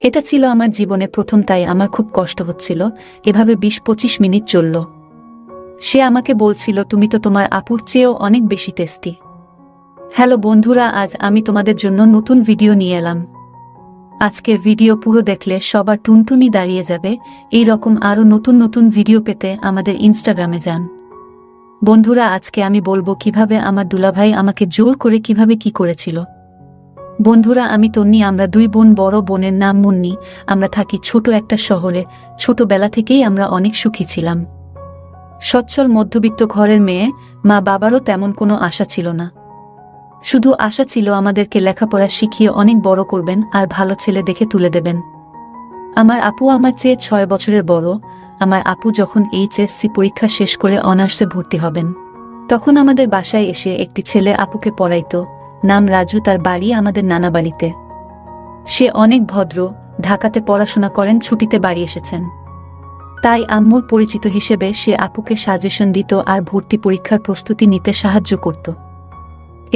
এটা ছিল আমার জীবনে প্রথম, তাই আমার খুব কষ্ট হচ্ছিল। এভাবে ২০-২৫ মিনিট চলল। সে আমাকে বলছিল, তুমি তো তোমার আপুর চেয়েও অনেক বেশি টেস্টি। হ্যালো বন্ধুরা, আজ আমি তোমাদের জন্য নতুন ভিডিও নিয়ে এলাম। আজকের ভিডিও পুরো দেখলে সবার টুনটুনি দাঁড়িয়ে যাবে। এই রকম আরও নতুন নতুন ভিডিও পেতে আমাদের ইনস্টাগ্রামে যান। বন্ধুরা, আজকে আমি বলবো কিভাবে আমার দুলাভাই আমাকে জোর করে কিভাবে কি করেছিল। বন্ধুরা, আমি তন্নি, আমরা দুই বোন। বড় বোনের নাম মুন্নি। আমরা থাকি ছোট একটা শহরে। ছোটবেলা থেকেই আমরা অনেক সুখী ছিলাম। সচ্ছল মধ্যবিত্ত ঘরের মেয়ে। মা বাবারও তেমন কোনো আশা ছিল না। শুধু আশা ছিল আমাদেরকে লেখাপড়া শিখিয়ে অনেক বড় করবেন আর ভালো ছেলে দেখে তুলে দেবেন। আমার আপু আমার চেয়ে ৬ বছরের বড়। আমার আপু যখন এইচএসসি পরীক্ষা শেষ করে অনার্সে ভর্তি হবেন, তখন আমাদের বাসায় এসে একটি ছেলে আপুকে পড়াইত। নাম রাজু। তার বাড়ি আমাদের নানা বাড়িতে। সে অনেক ভদ্র। ঢাকাতে পড়াশোনা করেন, ছুটিতে বাড়ি এসেছেন। তাই আম্মুর পরিচিত হিসেবে সে আপুকে সাজেশন দিত আর ভর্তি পরীক্ষার প্রস্তুতি নিতে সাহায্য করত।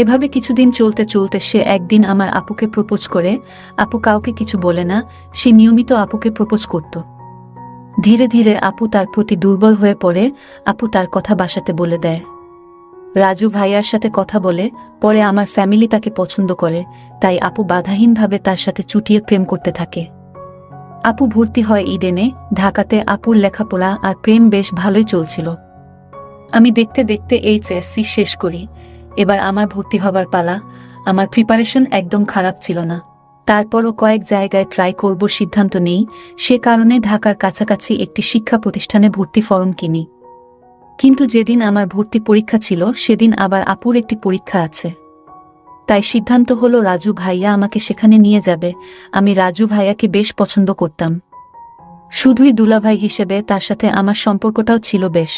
এভাবে কিছুদিন চলতে চলতে সে একদিন আমার আপুকে প্রপোজ করে। আপু কাউকে কিছু বলে না। সে নিয়মিত আপুকে প্রপোজ করত। ধীরে ধীরে আপু তার প্রতি দুর্বল হয়ে পড়ে। আপু তার কথা বাসাতে বলে দেয়। রাজু ভাইয়ার সাথে কথা বলে। পরে আমার ফ্যামিলি তাকে পছন্দ করে। তাই আপু বাধাহীনভাবে তার সাথে চুটিয়ে প্রেম করতে থাকে। আপু ভর্তি হয় ইডেনে। ঢাকাতে আপুর লেখাপড়া আর প্রেম বেশ ভালোই চলছিল। আমি দেখতে দেখতে এইচএসসি শেষ করি। এবার আমার ভর্তি হবার পালা। আমার প্রিপারেশন একদম খারাপ ছিল না। তারপরও কয়েক জায়গায় ট্রাই করব সিদ্ধান্ত নেই। সে কারণে ঢাকার কাছাকাছি একটি শিক্ষা প্রতিষ্ঠানে ভর্তি ফরম কিনি। কিন্তু যেদিন আমার ভর্তি পরীক্ষা ছিল সেদিন আবার আপুর একটি পরীক্ষা আছে। তাই সিদ্ধান্ত হলো রাজু ভাইয়া আমাকে সেখানে নিয়ে যাবে। আমি রাজু ভাইয়াকে বেশ পছন্দ করতাম। শুধুই দুলাভাই হিসেবে তার সাথে আমার সম্পর্কটাও ছিল বেশ।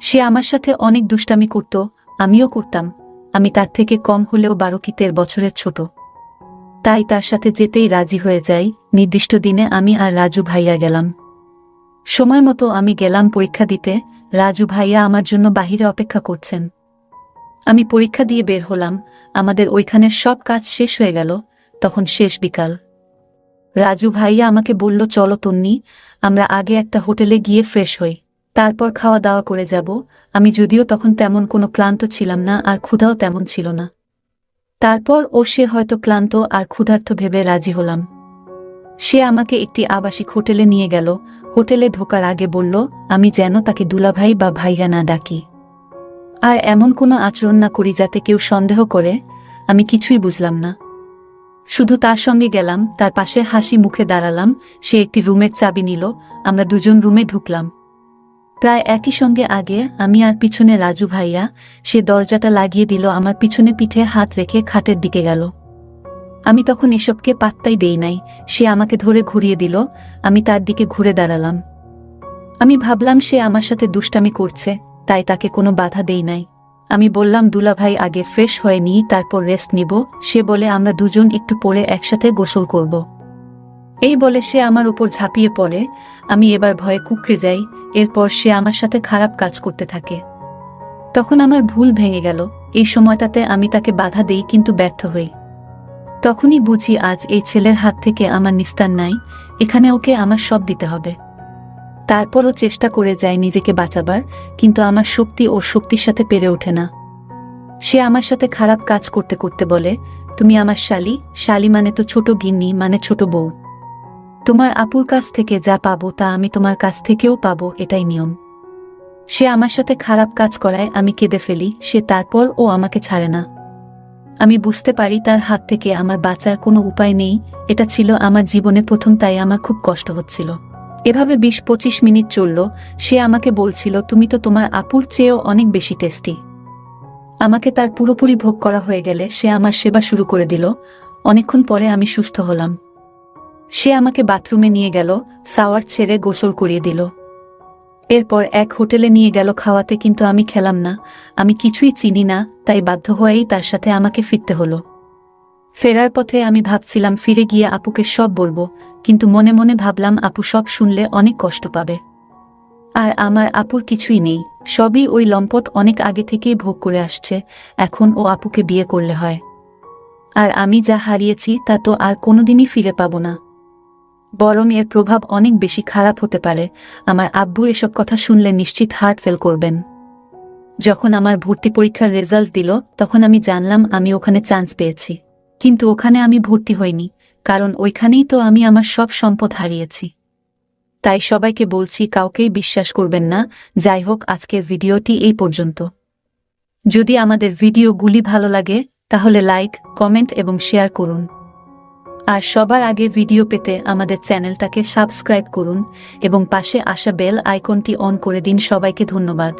সে আমার সাথে অনেক দুষ্টামি করত, আমিও করতাম। আমি তার থেকে কম হলেও ১২ কি ১৩ বছরের ছোট। তাই তার সাথে যেতেই রাজি হয়ে যাই। নির্দিষ্ট দিনে আমি আর রাজু ভাইয়া গেলাম। সময় মতো আমি গেলাম পরীক্ষা দিতে। রাজু ভাইয়া আমার জন্য বাহিরে অপেক্ষা করছেন। আমি পরীক্ষা দিয়ে বের হলাম। আমাদের ওইখানের সব কাজ শেষ হয়ে গেল। তখন শেষ বিকাল। রাজু ভাইয়া আমাকে বলল, চলো তন্নি, আমরা আগে একটা হোটেলে গিয়ে ফ্রেশ হই, তারপর খাওয়া দাওয়া করে যাব। আমি যদিও তখন তেমন কোনো ক্লান্ত ছিলাম না আর ক্ষুধাও তেমন ছিল না। তারপর সে হয়তো ক্লান্ত আর ক্ষুধার্ত ভেবে রাজি হলাম। সে আমাকে একটি আবাসিক হোটেলে নিয়ে গেল। হোটেলে ঢোকার আগে বলল আমি যেন তাকে দুলাভাই বা ভাইয়া না ডাকি, আর এমন কোনো আচরণ না করি যাতে কেউ সন্দেহ করে। আমি কিছুই বুঝলাম না। শুধু তার সঙ্গে গেলাম, তার পাশে হাসি মুখে দাঁড়ালাম। সে একটি রুমের চাবি নিল। আমরা দুজন রুমে ঢুকলাম। প্রায় একই সঙ্গে আগে আমি আর পিছনে রাজু ভাইয়া। সে দরজাটা লাগিয়ে দিল। আমার পিছনে পিঠে হাত রেখে খাটের দিকে গেল। আমি তখন এসবকে পাত্তাই দেই নাই। সে আমাকে ধরে ঘুরিয়ে দিল। আমি তার দিকে ঘুরে দাঁড়ালাম। আমি ভাবলাম সে আমার সাথে দুষ্টামি করছে, তাই তাকে কোনো বাধা দেই নাই। আমি বললাম, দুলাভাই আগে ফ্রেশ হয়ে নিই, তারপর রেস্ট নিব। সে বলে, আমরা দুজন একটু পরে একসাথে গোসল করব। এই বলে সে আমার উপর ঝাঁপিয়ে পড়ে। আমি এবার ভয়ে কুঁকড়ে যাই। এরপর সে আমার সাথে খারাপ কাজ করতে থাকে। তখন আমার ভুল ভেঙে গেল। এই সময়টাতে আমি তাকে বাধা দেই, কিন্তু ব্যর্থ হই। তখনই বুঝি আজ এই ছেলের হাত থেকে আমার নিস্তার নাই। এখানে ওকে আমার সব দিতে হবে। তারপরও চেষ্টা করে যায় নিজেকে বাঁচাবার, কিন্তু আমার শক্তি ওর শক্তির সাথে পেরে ওঠে না। সে আমার সাথে খারাপ কাজ করতে করতে বলে, তুমি আমার শালি। শালি মানে তো ছোট গিন্নি, মানে ছোট বউ। তোমার আপুর কাছ থেকে যা পাবো তা আমি তোমার কাছ থেকেও পাবো, এটাই নিয়ম। সে আমার সাথে খারাপ কাজ করায় আমি কেঁদে ফেলি। তারপর আমাকে ছাড়ে না। আমি বুঝতে পারি তার হাত থেকে আমার বাঁচার কোনো উপায় নেই। এটা ছিল আমার জীবনে প্রথম, তাই আমার খুব কষ্ট হচ্ছিল। এভাবে ২০-২৫ মিনিট চলল। সে আমাকে বলছিল, তুমি তো তোমার আপুর চেয়েও অনেক বেশি টেস্টি। আমাকে তার পুরোপুরি ভোগ করা হয়ে গেলে সে আমার সেবা শুরু করে দিল। অনেকক্ষণ পরে আমি সুস্থ হলাম। সে আমাকে বাথরুমে নিয়ে গেল, শাওয়ার ছেড়ে গোসল করিয়ে দিল। এরপর এক হোটেলে নিয়ে গেল খাওয়াতে, কিন্তু আমি খেলাম না। আমি কিছুই চিনি না, তাই বাধ্য হয়েই তার সাথে আমাকে ফিরতে হলো। ফেরার পথে আমি ভাবছিলাম ফিরে গিয়ে আপুকে সব বলবো, কিন্তু মনে মনে ভাবলাম আপু সব শুনলে অনেক কষ্ট পাবে। আর আমার আপুর কিছুই নেই, সবই ওই লম্পট অনেক আগে থেকেই ভোগ করে আসছে। এখন আপুকে বিয়ে করলে হয়। আর আমি যা হারিয়েছি তা তো আর কোনোদিনই ফিরে পাবো না। বরং এর প্রভাব অনেক বেশি খারাপ হতে পারে। আমার আব্বু এসব কথা শুনলে নিশ্চিত হার্ট ফেল করবেন। যখন আমার ভর্তি পরীক্ষার রেজাল্ট দিল, তখন আমি জানলাম আমি ওখানে চান্স পেয়েছি। কিন্তু ওখানে আমি ভর্তি হইনি, কারণ ওইখানেই তো আমি আমার সব সম্পদ হারিয়েছি। তাই সবাইকে বলছি, কাউকেই বিশ্বাস করবেন না। যাই হোক, আজকের ভিডিওটি এই পর্যন্ত। যদি আমাদের ভিডিওগুলি ভালো লাগে তাহলে লাইক, কমেন্ট এবং শেয়ার করুন। আর সবার আগে ভিডিও পেতে আমাদের চ্যানেলটাকে সাবস্ক্রাইব করুন এবং পাশে আসা বেল আইকনটি অন করে দিন। সবাইকে ধন্যবাদ।